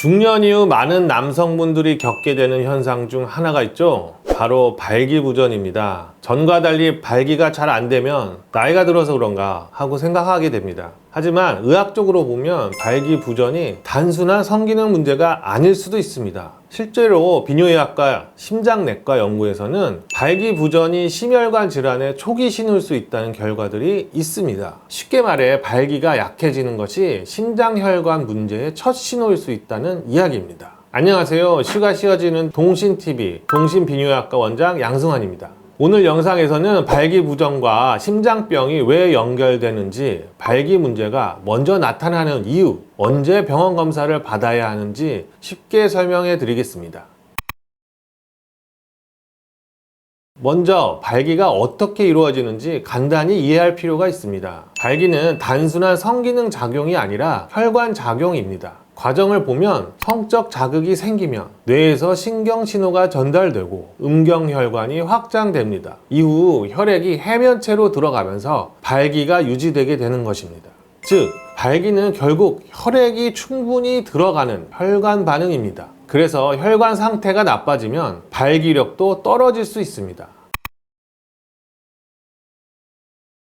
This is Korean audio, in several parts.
중년 이후 많은 남성분들이 겪게 되는 현상 중 하나가 있죠. 바로 발기부전입니다. 전과 달리 발기가 잘 안 되면 나이가 들어서 그런가 하고 생각하게 됩니다. 하지만 의학적으로 보면 발기부전이 단순한 성기능 문제가 아닐 수도 있습니다. 실제로 비뇨의학과 심장내과 연구에서는 발기부전이 심혈관 질환의 초기 신호일 수 있다는 결과들이 있습니다. 쉽게 말해 발기가 약해지는 것이 심장혈관 문제의 첫 신호일 수 있다는 이야기입니다. 안녕하세요. 쉬가 쉬어지는 동신TV 동신비뇨의학과 원장 양승환입니다. 오늘 영상에서는 발기부전과 심장병이 왜 연결되는지, 발기 문제가 먼저 나타나는 이유, 언제 병원 검사를 받아야 하는지 쉽게 설명해 드리겠습니다. 먼저 발기가 어떻게 이루어지는지 간단히 이해할 필요가 있습니다. 발기는 단순한 성기능 작용이 아니라 혈관 작용입니다. 과정을 보면 성적 자극이 생기면 뇌에서 신경 신호가 전달되고 음경혈관이 확장됩니다. 이후 혈액이 해면체로 들어가면서 발기가 유지되게 되는 것입니다. 즉, 발기는 결국 혈액이 충분히 들어가는 혈관 반응입니다. 그래서 혈관 상태가 나빠지면 발기력도 떨어질 수 있습니다.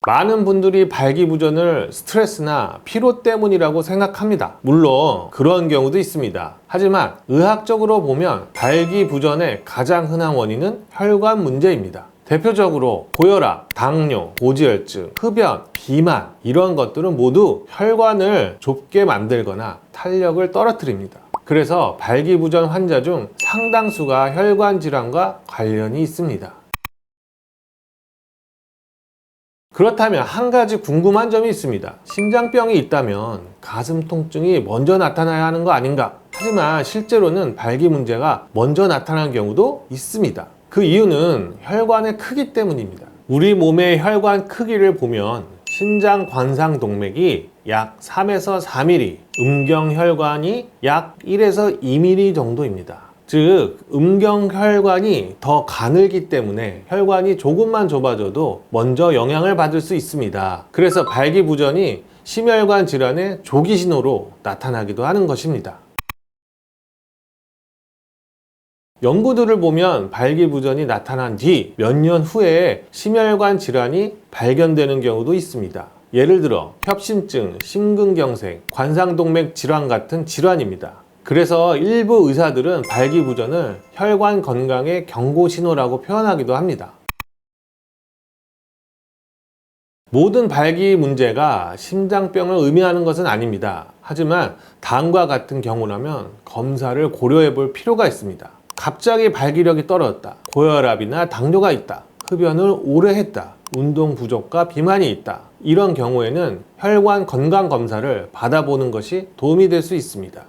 많은 분들이 발기부전을 스트레스나 피로 때문이라고 생각합니다. 물론 그런 경우도 있습니다. 하지만 의학적으로 보면 발기부전의 가장 흔한 원인은 혈관 문제입니다. 대표적으로 고혈압, 당뇨, 고지혈증, 흡연, 비만 이런 것들은 모두 혈관을 좁게 만들거나 탄력을 떨어뜨립니다. 그래서 발기부전 환자 중 상당수가 혈관 질환과 관련이 있습니다. 그렇다면 한 가지 궁금한 점이 있습니다. 심장병이 있다면 가슴 통증이 먼저 나타나야 하는 거 아닌가? 하지만 실제로는 발기 문제가 먼저 나타나는 경우도 있습니다. 그 이유는 혈관의 크기 때문입니다. 우리 몸의 혈관 크기를 보면 심장 관상 동맥이 약 3에서 4mm, 음경혈관이 약 1에서 2mm 정도입니다. 즉, 음경혈관이 더 가늘기 때문에 혈관이 조금만 좁아져도 먼저 영향을 받을 수 있습니다. 그래서 발기부전이 심혈관 질환의 조기 신호로 나타나기도 하는 것입니다. 연구들을 보면 발기부전이 나타난 뒤 몇 년 후에 심혈관 질환이 발견되는 경우도 있습니다. 예를 들어 협심증, 심근경색, 관상동맥 질환 같은 질환입니다. 그래서 일부 의사들은 발기부전을 혈관 건강의 경고 신호라고 표현하기도 합니다. 모든 발기 문제가 심장병을 의미하는 것은 아닙니다. 하지만 다음과 같은 경우라면 검사를 고려해 볼 필요가 있습니다. 갑자기 발기력이 떨어졌다, 고혈압이나 당뇨가 있다, 흡연을 오래 했다, 운동 부족과 비만이 있다. 이런 경우에는 혈관 건강 검사를 받아보는 것이 도움이 될 수 있습니다.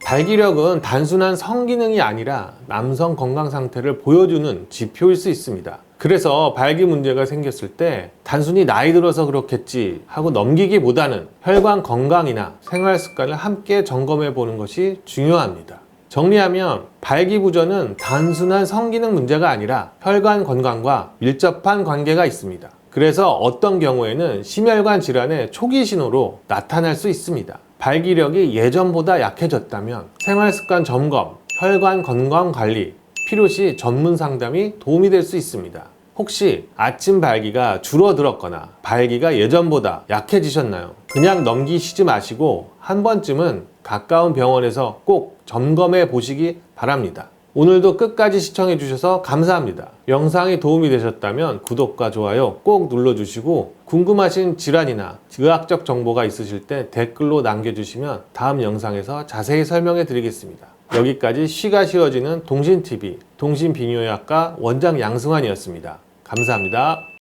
발기력은 단순한 성기능이 아니라 남성 건강 상태를 보여주는 지표일 수 있습니다. 그래서 발기 문제가 생겼을 때 단순히 나이 들어서 그렇겠지 하고 넘기기보다는 혈관 건강이나 생활 습관을 함께 점검해 보는 것이 중요합니다. 정리하면 발기부전은 단순한 성기능 문제가 아니라 혈관 건강과 밀접한 관계가 있습니다. 그래서 어떤 경우에는 심혈관 질환의 초기 신호로 나타날 수 있습니다. 발기력이 예전보다 약해졌다면 생활습관 점검, 혈관 건강 관리, 필요시 전문 상담이 도움이 될 수 있습니다. 혹시 아침 발기가 줄어들었거나 발기가 예전보다 약해지셨나요? 그냥 넘기시지 마시고 한 번쯤은 가까운 병원에서 꼭 점검해 보시기 바랍니다. 오늘도 끝까지 시청해 주셔서 감사합니다. 영상이 도움이 되셨다면 구독과 좋아요 꼭 눌러주시고 궁금하신 질환이나 의학적 정보가 있으실 때 댓글로 남겨주시면 다음 영상에서 자세히 설명해 드리겠습니다. 여기까지 쉬가 쉬어지는 동신TV 동신비뇨의학과 원장 양승환이었습니다. 감사합니다.